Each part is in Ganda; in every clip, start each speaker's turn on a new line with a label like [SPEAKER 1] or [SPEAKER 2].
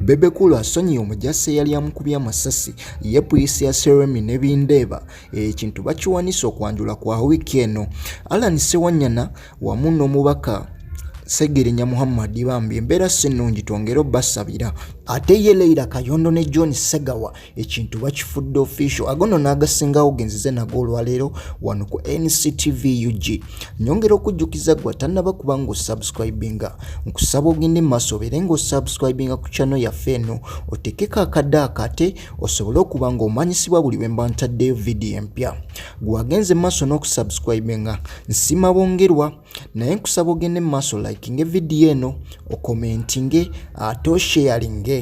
[SPEAKER 1] Bebe Kulu Asonyiye omujasi eyali amukubye amasasi ye poliisi ya Remmie ne Bindeeba ekintu bakiwanise okwanjula kwa wiiki eno. Sewanyana wamu n'omubaka Segawa Muhammad bambi embeera sennungi twongere basabira. Ate ye Leilah Kayondo ne Segawa ekintu bakifudde official agono n'agasingawo genzize nago olwaleero wano ku NCTV UG. Nyongera okujjukiza gwe tannaba kuba ng'osubscribinga nkusaba ogende maaso obeere ng'osubscribinga ku channel yaffe eno otekeko akadde ate osobole okuba ng'omanyisibwa buli lwe mba ntaddeyo video empya. Gwe wagenze maaso n'okusubscribinga nsima bongerwa naye nkusaba ogende maaso likinge video eno okomentinge ate osharinge.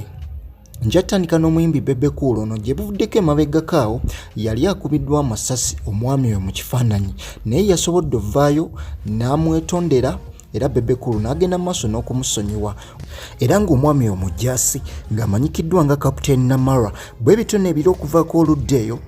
[SPEAKER 1] Njatandika n'omuyimbi Bebe Kulu ono gye buvuddeko emabegakaawo yali akubiddwa amasasi omwami we mu kifaananyi naye yasobodde ovaayo n'amwetondera era Bebe Kulu n'agenda maaso n'okumusonyiwa era ng'omwami omujjaasi ng'amanyikiddwa nga Kapiteeni Namara bwe bitone ebiri okuvaako oludda eyo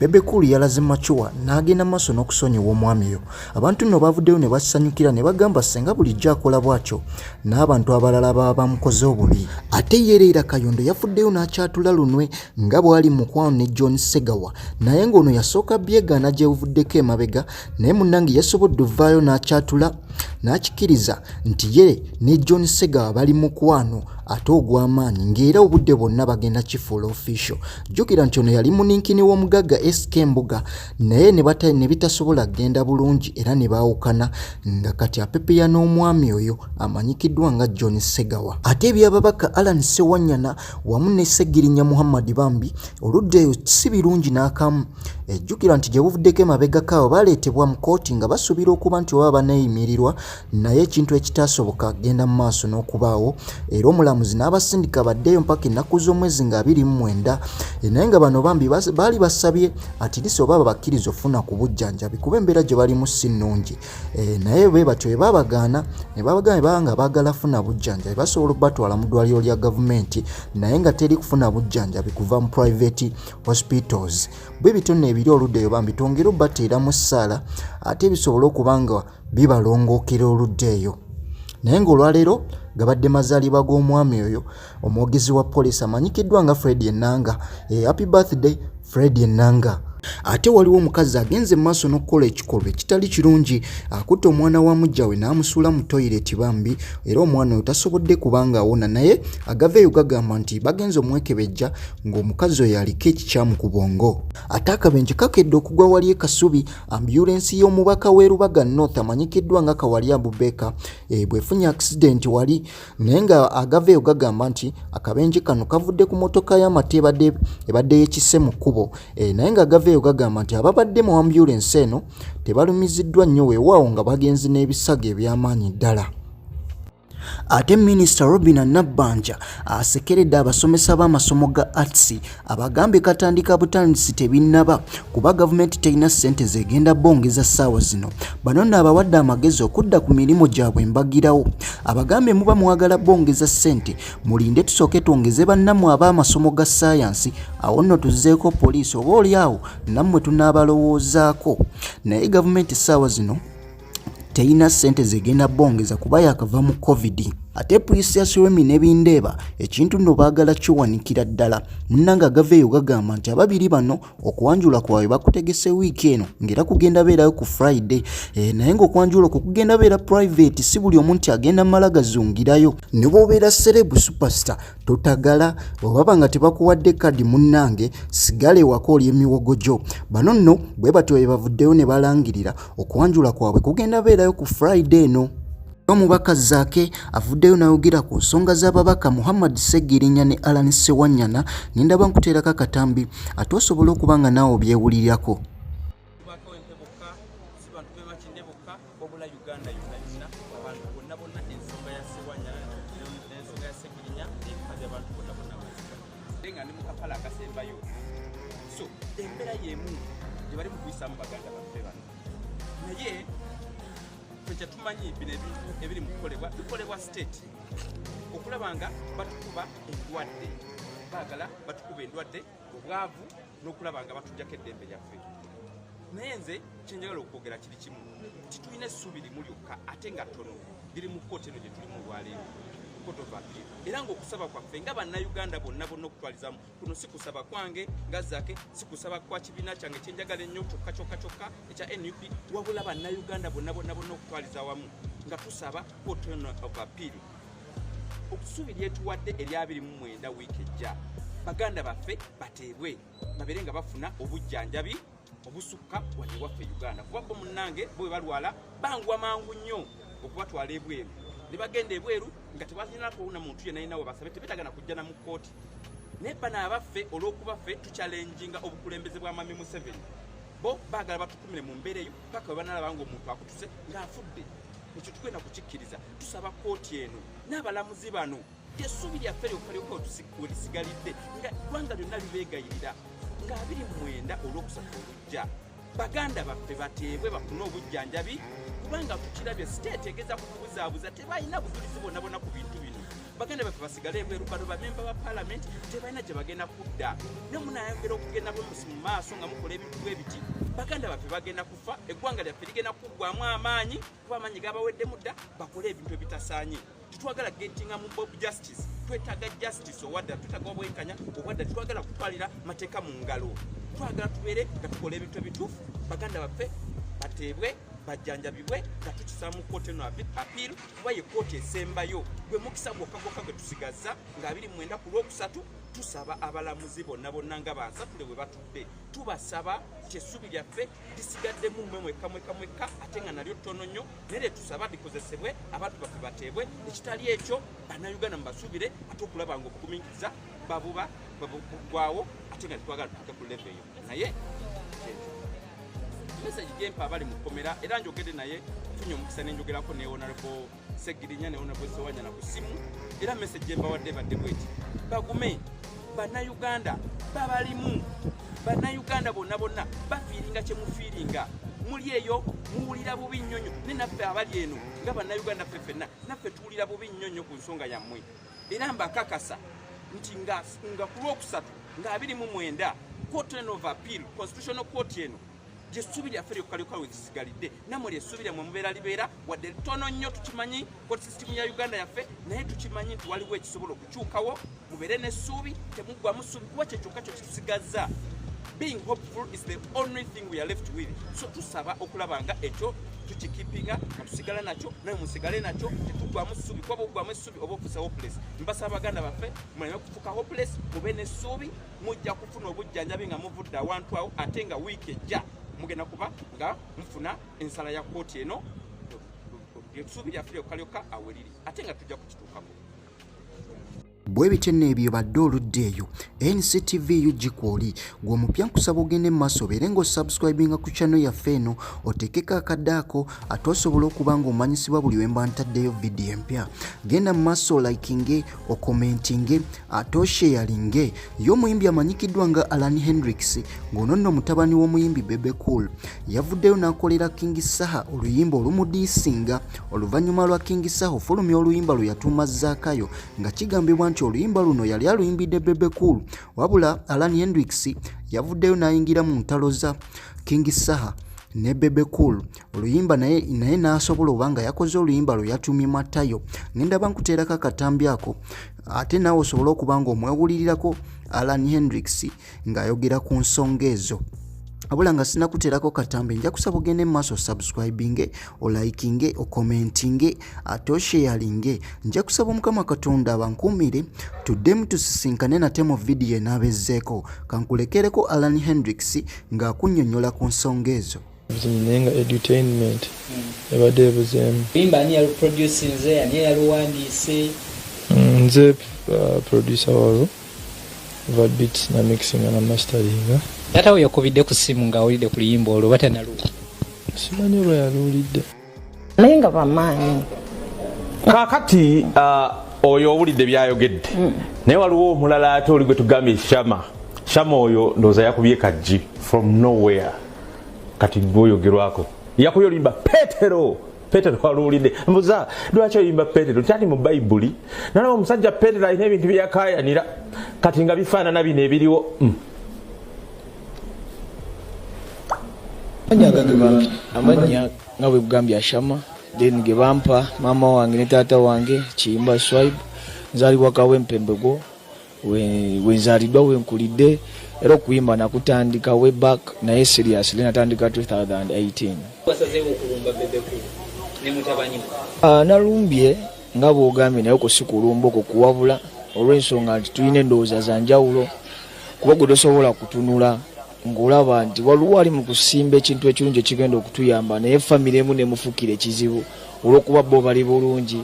[SPEAKER 1] Bebe Kulu yalaze machuwa n'agenda maaso n'okusonyiwa omwami oyo. Abantu nno bavuddeyo ne basanyukira ne bagamba senga bulijjo akola bw'atyo n'abantu abalala baba bamukoze obubi. Ate ye Leilah Kayondo yafuddeyo n'akyatula lunwe nga bw'ali mukwano ne Segawa naye ng'ono yasooka byegaana gye buvuddeko emabega naye munnange yasobodde ovaayo n'akyatula n'akikiriza nti ye ne Segawa bali mukwano ate ogw'amaanyi ng'era obudde bwonna bagenda kifuula official. Jjukira nti ono yali muninkini w'omugagga SK Mbuga naye ne bitasobola kgenda bulungi era ne baawukana nga kati apepeya n'omwami oyo amanyikiddwa nga Segawa. Ate ebyababaka Sewanyana wamu ne Segawa Muhammad bambi oludda eyo si birungi n'akamu. Ejjukira nti gye buvuddeko emabegakaawo baleetebwa mu kooti nga basuubira okuba nti baba banayimirirwa naye ekintu ekitaasoboka genda mu maaso n'okubaawo era omulamuzi n'abasindika baddeyo mpaka ennaku z'omwezi nga 29 naye nga bano bambi baali basabye ati lisi oba babakkiriza ofuna ku bujjanjabi kuba embeera gye balimu si nnungi naye be batyo babagaana ne babagamba nga baagala funa bujjanjabi basobola okubatwala mu ddwaliro lya gavumenti naye nga teri kufuna bujjanjabi kuva mu private hospitals. Bwe bitone ebiri oludda eyo bambi twongere bateeramu essaala ate bisobola okuba nga bibalongookera oludda eyo. Naye ng'olwaleero gabadde mazaalibwa g'omwami oyo omwogezi wa poliisi amanyikiddwa nga Fred Enanga. Happy birthday Fred Enanga. Ate waliwo omukazi agenze maaso n'okukola ekikolwa ekitali kirungi akutte omwana wa mujjawe n'amusuula mu toyireti bambi era omwana oyo tasobodde kubanga awona naye agaveeyo gagamba nti bagenze omwekebejja ng'omukazi oyo aliko ekikyamu ku bwongo. Ate akabenje kakedde okugwa wali ekasubi ambulensi y'omubaka w'e Rubaga North amanyikiddwa nga Kawali Abubeka bwefunye accident wali naye nga agaveeyo gagamba nti akabenje kano kavudde ku motoka y'amata ebadde yekisse mu kkubo naye nga agaveeyo gagamba nti ababadde mu ambulance eno tebalumiziddwa nnyo weewaawo nga bagenzi n'ebisago eby'amaanyi ddala. Ate Minisita Robinah Nabbanja asekeredde abasomesa b'amasomo ga arts abagambe katandika butandisi tebinnaba kuba gavumenti terina ssente zegenda bongeza ssaawa zino. Bano nno abawadde amagezi okudda ku mirimu gyabwe mbagirawo. Abagambe muba mwagala bongeza ssente mulinde tusooke twongeze bannammwe ab'amasomo ga ssayansi awo nno tuzzeeko poliisi oba oliawo nammwe tunaabalowoozaako. Naye gavumenti ssaawa zino terina ssente zegenda bongeza kuba yakava mu COVID. Ate poliisi ya Remmie ne Bindeeba ekintu nno baagala kiwanikira ddala munnanga agaveeyo gagamba nti ababiri bano okwanjula kwabwe bakutegese wiiki eno ng'era kugenda beerayo ku Friday naye ng'okwanjula okwo kugenda beera private si buli omu nti agenda mala gazungirayo. Ne bw'obeera celeb superstar totagala obaba nga tebakuwadde kadi munnange sigale ewaka oli emiwogo gyo. Bano nno bwe batyo bwe bavuddeyo ne balangirira okwanjula kwabwe kugenda beerayo ku Friday eno. Omubaka Zaake avuddeyo n'ayogera ku nsonga z'ababaka Muhammad Segawa ne Sewanyana nindaba nkuteerako akatambi ate osobola okuba nga naawe obyewulirirako.
[SPEAKER 2] Tumanyi bino ebintu ebiri mu kukolebwa state okulaba nga batukuba endwadde baagala batukuba endwadde obwavu n'okulaba nga batujjako eddembe lyaffe. Naye nze kyenjagala okwogera kiri kimu titulina essuubi limu lyokka ate nga ttono liri mu kkooti eno gye tuli mu lwaleero. court of appeal era ng'okusaba kwaffe nga bannayuganda bonna okutwalizamu kuno si kusaba kwange nga zake si kusaba kwa kibiina kyange kyenjagala ennyo kyokka ekya NUP wabula bannayuganda bonna okutwaliza wamu nga tusaba court of appeal okusuubi lyetuwadde erya 29 wiiki ejja baganda baffe bateebwe babeere nga bafuna obujjanjabi obusukka wano waffe Uganda kuba bo munnange bwe balwala bangwa mangu nnyo okubatwala ebweru ne bagenda ebweru nga tebalina kuwuna muntu yenna yenna we basabe tebetagana kujja na mu kkooti naye bano abaffe olw'okuba ffe tukyalenjinga obukulembeze bwa Mami Museveni bo baagala batukumire mu mbeera eyo paka we banalaba ng'omuntu akutuse ng'afudde ekyo tukwenda kukikkiriza tusaba kkooti eno n'abalamuzi bano essuubi lyaffe lyokalyoka welisigalidde nga ggwanga lyonna libeegayirira nga 29 olw'okusatu obujja baganda baffe bateebwe bafune obujjanjabi kubanga tukirabye siteeteegeza kukubuzaabuza tebalina bujulizi bonna ku bintu bino baganda baffe basigale ebweru bano bamemba ba paalamenti tebalina gye bagenda kudda ne munayongera okugenda mu maaso nga mukola ebintu bwe biti baganda baffe bagenda kufa eggwanga lyaffe ligenda kuggwamu amaanyi kuba amaanyi gabawedde mudda bakole ebintu ebitasaanye tutwagala gettinga mu bob justice twetaaga justice owadda tutaaga obwenkanya owadda twagala kutwalira mateeka mu ngalo twagala tubeere nga tukola ebintu ebituufu baganda baffe bateebwe bajjanjabibwe nga tukisaba mu kkooti eno appeal kuba ye kkooti esembayo gwe mukisa gwokka gwe tusigaza nga 29 ku lwokusatu tusaba abalamuzi bonna nga bansatule bwe batudde tubasaba kyessuubi lyaffe lisigaddemu mmwe mwekka ate nga nalyo ttono nnyo naye tusaba likozesebwe abantu baffe bateebwe ekitali ekyo bannayuganda mubasuubire ate okulaba nga okugumiikiriza babuba babuggwawo ate nga tetwagala tutuuke ku leve eyo naye message gempa abali mu kkomera era njogedde naye funye omukisa nenjogerako ne honorable Segirinya ne honorable Sewanyana ku simu era message gembawadde badde bweti bagume bannayuganda babalimu bannayuganda bonna bafiiringa kye mufiiringa muli eyo muwulira bubi nnyonyo ne naffe abali eno nga bannayuganda ffe ffenna naffe tuwulira bubi nnyonyo ku nsonga yammwe era mbakakasa nti nga ku lwokusatu nga 29 court of appeal constitutional court eno gyessuubi lyaffe lyokkalyoka wezisigalidde namwe lyessuubi lyammwe mubeera libeera wadde ttono nnyo tukimanyi court system ya Uganda yaffe naye tukimanyi nti waliwo ekisobola okukyukawo mubeere n'essuubi temuggwamu ssuubi kuba kyekyokka kyo kitusigazza being hopeful is the only thing we are left with so tusaba okulaba nga ekyo tukikipinga nga tusigala nakyo naye musigale nakyo tetuggwamu ssuubi kuba boggwamu essuubi oba ofuusa hopeless mbasaba baganda baffe muleme kufuuka hopeless mube n'essuubi mujja kufuna obujjanjabi nga muvudde awantu awo ate nga wiiki ejja mugenda kuba nga mufuna ensala ya kkooti eno essuubi lyaffe lyokkalyoka aweliri ate nga tujja kukituukako
[SPEAKER 1] bwe bityo n'ebyo badde oludde eyo NCTV ugikwoli gwe omupya nkusaba ogende mu maaso obeere ng'osubscribinga ku channel yaffe eno oteekeko akaddaako ate osobola okuba ng'omanyisibwa buli wemba ntaddeyo vidiyo empya genda mu maaso olikinge okomentinge ate osharinge ye omuyimbi amanyikiddwa nga Alan Hendrix ng'ono nno mutabani w'omuyimbi Bebe Cool yavuddeyo n'akolera King Saha oluyimba olumudiisinga oluvannyuma lwa King Saha ofulumya oluyimba lwe yatuuma Zaakayo nga kigambibwa nti oluyimba luno yali aluyimbidde Bebe Cool wabula Alan Hendrix yavuddeyo n'ayingira mu ntalo za King Saha ne Bebe Cool oluyimba naye n'asobola oba nga yakoze oluyimba lwe yatumye Matayo ngenda bankuteerako akatambi ako ate naawe osobola okuba nga omwewulirirako Alan Hendrix ng'ayogera ku nsonga ezo abula nga sinakuteerako katambi nja kusaba ogende mu maaso subscribinge olikinge okomentinge ate osharinge nja kusaba Mukama Katonda abankuumire tuddemu tusisinkane nate mu vidiyo enaabezeeko kankulekereko Alan Hendrix ng'akunnyonnyola ku nsonga ezo
[SPEAKER 3] naye nga edutainment ebadde ebuzeemu
[SPEAKER 4] yimba ani yaluproducinze ani yaluwandiise
[SPEAKER 3] nze producer walwo vadbits na mixing na masteringa
[SPEAKER 4] Tata we yakubidde ku simu ng'awulidde ku luyimba olwo batanaluwa
[SPEAKER 3] simanyi olwo yaluwulidde
[SPEAKER 5] naye nga bamaanyi
[SPEAKER 6] kaakati oyo owulidde byayogedde naye waliwo omulala ate oli gwe tugambye Shama oyo ndowooza yakubye kajji from nowhere kati gwoyogerwako yakubye oluyimba Petero waluwulidde mbuza lwaki oyimba Petero tyali mu bayibuli nalaba omusajja Petero alina ebintu byeyakayanira kati nga bifaanana bino ebiriwo
[SPEAKER 3] amanya nga bwe bugambye Shama then ge bampa maama wange ne taata wange kiyimba Swipe nzalibwa Kawempembego wenzalidwa wenkulidde era okuyimba nakutandika way back naye seriously natandika 2018.
[SPEAKER 4] Wasazeewo okulumba Bebe ku ne mutabani
[SPEAKER 3] nalumbye nga bw'ogambye naye ko si kulumba okwo kuwabula olw'ensonga nti tulina endowooza za njawulo kuba gwe tosobola kutunula ng'olaba nti waliwo ali mu kusimba ekintu ekirungi ekigenda okutuyamba naye famire emu nemufuukira ekizibu olw'okuba bo bali bulungi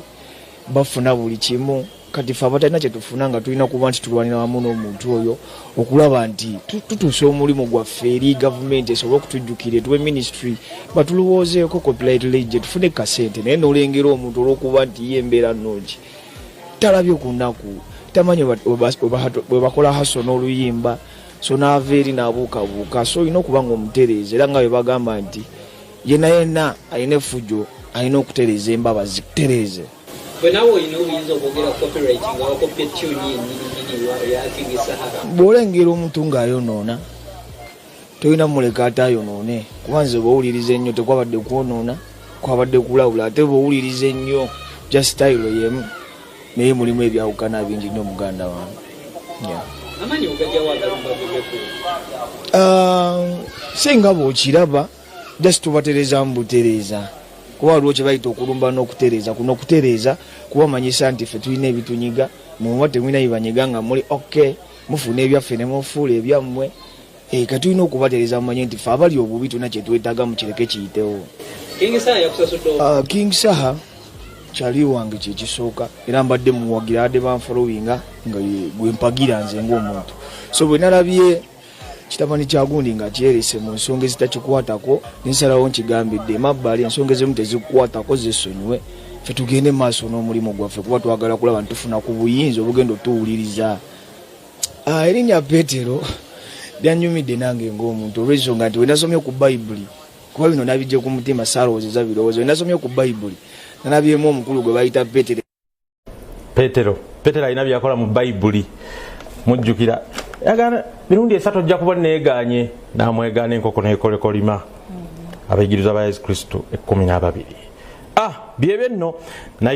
[SPEAKER 3] bafuna buli kimu kati ffe abatalina kye tufuna nga tulina kuba nti tulwanira wamu n'omuntu oyo okulaba nti tutuuse omulimu gwaffe eri gavumenti esobole okutujjukira tuwe ministry batulowoozeeko copyright lege tufune kasente naye n'olengera omuntu olw'okuba nti ye embeera nnungi talabye ku nnaku tamanyi bwe bakola haso n'oluyimba so naava eri n'abuukabuuka so olina okuba ng'omutereeza era nga bwe bagamba nti yenna alina effujjo alina okutereeza embabazi kutereeze. Bw'olengera omuntu ng'ayonoona tolina muleka ate ayonoone kuba nze bw'owuliriza ennyo tekwabadde kwonoona kwabadde kulawula ate bw'owuliriza ennyo just style yemu naye mulimu ebyawukana bingi nnyo muganda wange. Singa bw'okiraba just tubatereeza mu butereeza kuba waliwo kye bayita okulumba n'okutereeza kuno okutereeza kuba manyisa nti ffe tulina ebitunyiga muba temulina bibanyiga nga muli okay mufuna ebyaffe ne mufuula ebyammwe kati tulina okubatereeza mumanye nti ffe abali obubi tulina kye twetaaga mu kireke kiyitewo. King Saha kyali wange kyekisooka era mbadde muwagira adde banfolowinga nga gwe mpagira nze ng'omuntu so bwe nalabye kitabani kya gundi nga kyerese mu nsonga ezitakikwatako nsalawo nkigambidde emabbali ensonga ezimu tezikukwatako zesonyiwe ffe tugende maaso n'omulimu gwaffe kuba twagala kulaba nti tufuna ku buyinza obugenda otuwuliriza. Erinnya Petero lyanyumidde nange ng'omuntu olw'ensonga nti we nasomye ku bayibuli kuba bino nabijje ku mutima saalowozeza birowoozo we nasomye ku bayibuli nalabyemu omukulu gwe bayita Petero alina byakola mu bayibuli mujjukira yagana mirundi esatu ojja kuba neeganye namwegaana enkoko nekolekolima abayigiriza ba Yesu Kristo 12 byebyo nno naye